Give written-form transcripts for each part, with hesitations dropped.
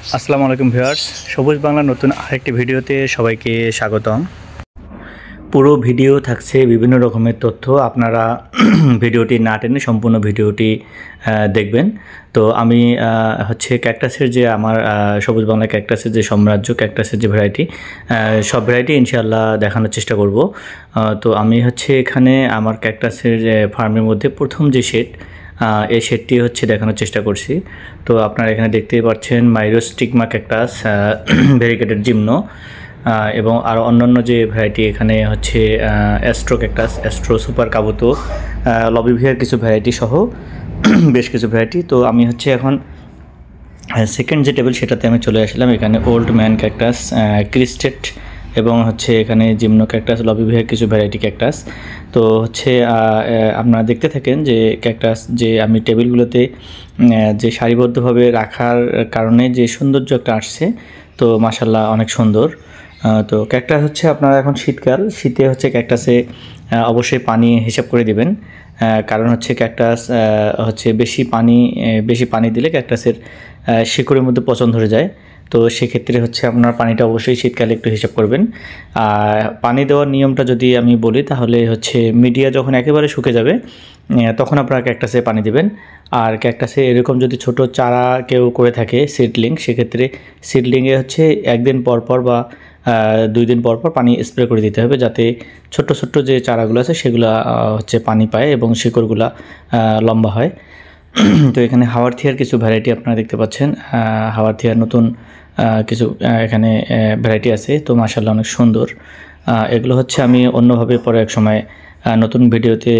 আসসালামু আলাইকুম ভিউয়ার্স, সবুজ বাংলা নতুন আরেকটি ভিডিওতে সবাইকে স্বাগতম। পুরো ভিডিও থাকছে বিভিন্ন রকমের তথ্য, আপনারা ভিডিওটি না টেনে সম্পূর্ণ ভিডিওটি দেখবেন। তো আমি ক্যাকটাসের যে আমার সবুজ বাংলা ক্যাকটাসের যে সাম্রাজ্য, ক্যাকটাসের যে ভ্যারাইটি, সব ভ্যারাইটি ইনশাআল্লাহ দেখানোর চেষ্টা করব। তো আমি এখানে আমার ক্যাকটাসের ফার্মের মধ্যে প্রথম যে শেড, এই শেডটি দেখানোর চেষ্টা করছি। তো আপনারা এখানে দেখতেই পাচ্ছেন মাইরোস্টিগমা ক্যাকটাস, ভেরিগেটেড জিমনো এবং আরও অন্যান্য যে ভ্যারাইটি এখানে অ্যাস্ট্রো ক্যাকটাস, অ্যাস্ট্রো সুপার কাবুতো, লবিভিয়ার কিছু ভ্যারাইটি সহ বেশ কিছু ভ্যারাইটি। তো আমি এখন সেকেন্ড যে টেবিল সেটাতে আমি চলে আসলাম। এখানে ওল্ড ম্যান ক্যাকটাস, ক্রিস্টেড এবং এখানে জিমনো ক্যাকটাস, লবিভিয়ার কিছু ভ্যারাইটি ক্যাকটাস। তো আপনারা দেখতে থাকেন যে ক্যাকটাস যে আমি টেবিলগুলোতে যে সারিবদ্ধভাবে রাখার কারণে যে সৌন্দর্য একটা আসছে, তো মাশাআল্লাহ অনেক সুন্দর। তো ক্যাকটাস আপনারা এখন শীতকাল, শীতে ক্যাকটাসে অবশ্যই পানি হিসাব করে দিবেন, কারণ ক্যাকটাস বেশি পানি দিলে ক্যাকটাসের শিকড়ের মধ্যে পচন ধরে যায়। তো সেক্ষেত্রে আপনার পানিটা অবশ্যই শীতকালে একটু হিসাব করবেন। আর পানি দেওয়ার নিয়মটা যদি আমি বলি, তাহলে মিডিয়া যখন একেবারে শুকে যাবে তখন আপনারা ক্যাকটাসে পানি দিবেন। আর ক্যাকটাসে এরকম যদি ছোট চারা কেউ করে থাকে সিডলিং, সেক্ষেত্রে সিডলিংয়ে একদিন পর পর বা 2 দিন পর পর পানি স্প্রে করে দিতে হবে, যাতে ছোট্ট ছোট্ট যে চারাগুলো আছে সেগুলো পানি পায় এবং শিকড়গুলো লম্বা হয়। তো এখানে হাওয়ার থিয়ার কিছু ভ্যারাইটি আপনারা দেখতে পাচ্ছেন। হাওয়ার থিয়ার নতুন কিছু এখানে ভ্যারাইটি আছে, তো মাশাআল্লাহ অনেক সুন্দর। এগুলো আমি অন্যভাবে পরে এক সময় নতুন ভিডিওতে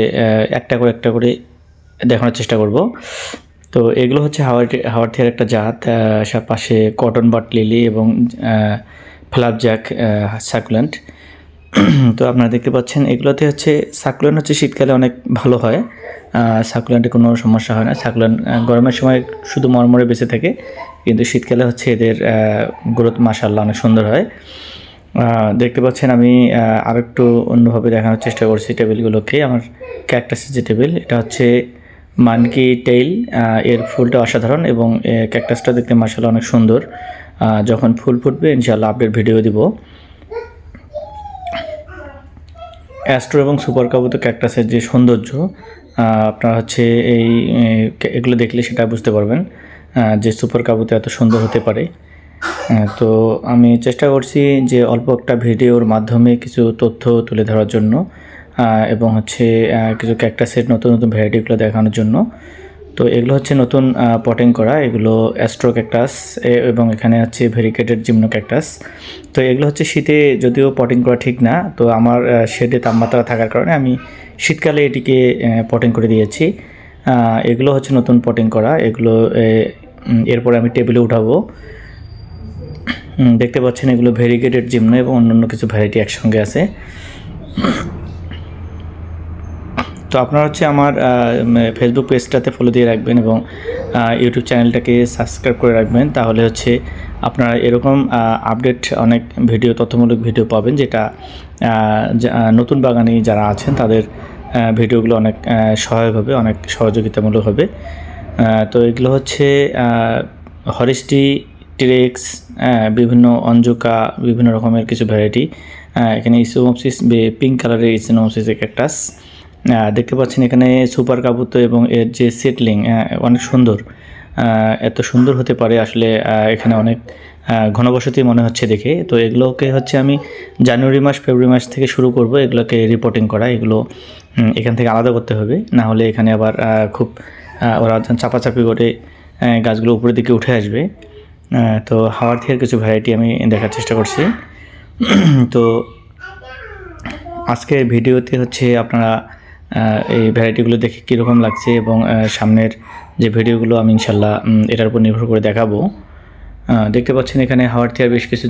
একটা করে দেখানোর চেষ্টা করব। তো এগুলো হাওয়ার থিয়ার একটা জাত, পাশে কটন বাট লিলি এবং ফ্ল্যাপজ্যাক সাকুলেন্ট। তো আপনারা দেখতে পাচ্ছেন এগুলোতে সাকুলেন্ট শীতকালে অনেক ভালো হয়, সাকুলেন্টে কোনো সমস্যা হয় না। সাকুলেন্ট গরমের সময় শুধু মরমরে বেঁচে থাকে, কিন্তু শীতকালে এদের গ্রোথ মাশাআল্লাহ অনেক সুন্দর হয়। দেখতে পাচ্ছেন আমি আরেকটু অন্যভাবে দেখানোর চেষ্টা করছি টেবিলগুলোকে। আমার ক্যাকটাসের যে টেবিল, এটা মানকি টেইল, এর ফুলটা অসাধারণ এবং ক্যাকটাসটা দেখতে মাশাআল্লাহ অনেক সুন্দর। যখন ফুল ফুটবে ইনশাআল্লাহ আপডেট ভিডিও দিব। অ্যাস্ট্রো এবং সুপার কাবুতো ক্যাকটাসের যে সৌন্দর্য, আপনারা এগুলো দেখলে সেটা বুঝতে পারবেন যে সুপার কাবুতো এত সুন্দর হতে পারে। তো আমি চেষ্টা করছি যে অল্প একটা ভিডিওর মাধ্যমে কিছু তথ্য তুলে ধরার জন্য এবং কিছু ক্যাকটাসের নতুন নতুন ভ্যারাইটিগুলো দেখানোর জন্য। তো এগুলো নতুন পটিং করা, এগুলো অ্যাস্ট্রো ক্যাকটাস এবং এখানে ভেরিগেটেড জিমনো ক্যাকটাস। তো এগুলো শীতে যদিও পটিং করা ঠিক না, তো আমার শেডে তাপমাত্রা থাকার কারণে আমি শীতকালে এটিকে পটিং করে দিয়েছি। এগুলো নতুন পটিং করা, এগুলো এরপরে আমি টেবিলে উঠাবো। দেখতে পাচ্ছেন এগুলো ভেরিগেটেড জিমনো এবং অন্যান্য কিছু ভ্যারাইটি একসঙ্গে আছে। তো আপনারা আমার ফেসবুক পেজটাতে ফলো দিয়ে রাখবেন এবং ইউটিউব চ্যানেলটাকে সাবস্ক্রাইব করে রাখবেন, তাহলে আপনারা এরকম আপডেট অনেক ভিডিও, তথ্যমূলক ভিডিও পাবেন, যেটা নতুন বাগানি যারা আছেন তাদের ভিডিওগুলো অনেক সহায়ক হবে, অনেক সহযোগিতামূলক হবে। তো এগুলো হরিস্টি, টিরেক্স, বিভিন্ন অঞ্জুকা, বিভিন্ন রকমের কিছু ভ্যারাইটি। এখানে ইসোমোপসিস, পিঙ্ক কালারের ইসোমোপসিস ক্যাকটাস দেখতে পাচ্ছেন। এখানে সুপার কাবুতো এবং এর যে সিডলিং অনেক সুন্দর, এত সুন্দর হতে পারে আসলে এখানে অনেক ঘনবসতি মনে হচ্ছে দেখে। তো এগুলোকে আমি জানুয়ারি মাস, ফেব্রুয়ারি মাস থেকে শুরু করব এগুলোকে রিপোর্টিং করা। এগুলো এখান থেকে আলাদা করতে হবে, না হলে এখানে আবার খুব ওরা চাপাচাপি করে গাছগুলো উপরের দিকে উঠে আসবে। তো হাওয়ার থিয়ার কিছু ভ্যারাইটি আমি দেখার চেষ্টা করছি। তো আজকের ভিডিওতে আপনারা এই ভ্যারাইটিগুলো দেখে কীরকম লাগছে এবং সামনের যে ভিডিওগুলো আমি ইনশাল্লাহ এটার উপর নির্ভর করে দেখাবো। দেখতে পাচ্ছেন এখানে হাওয়ার থিয়ার বেশ কিছু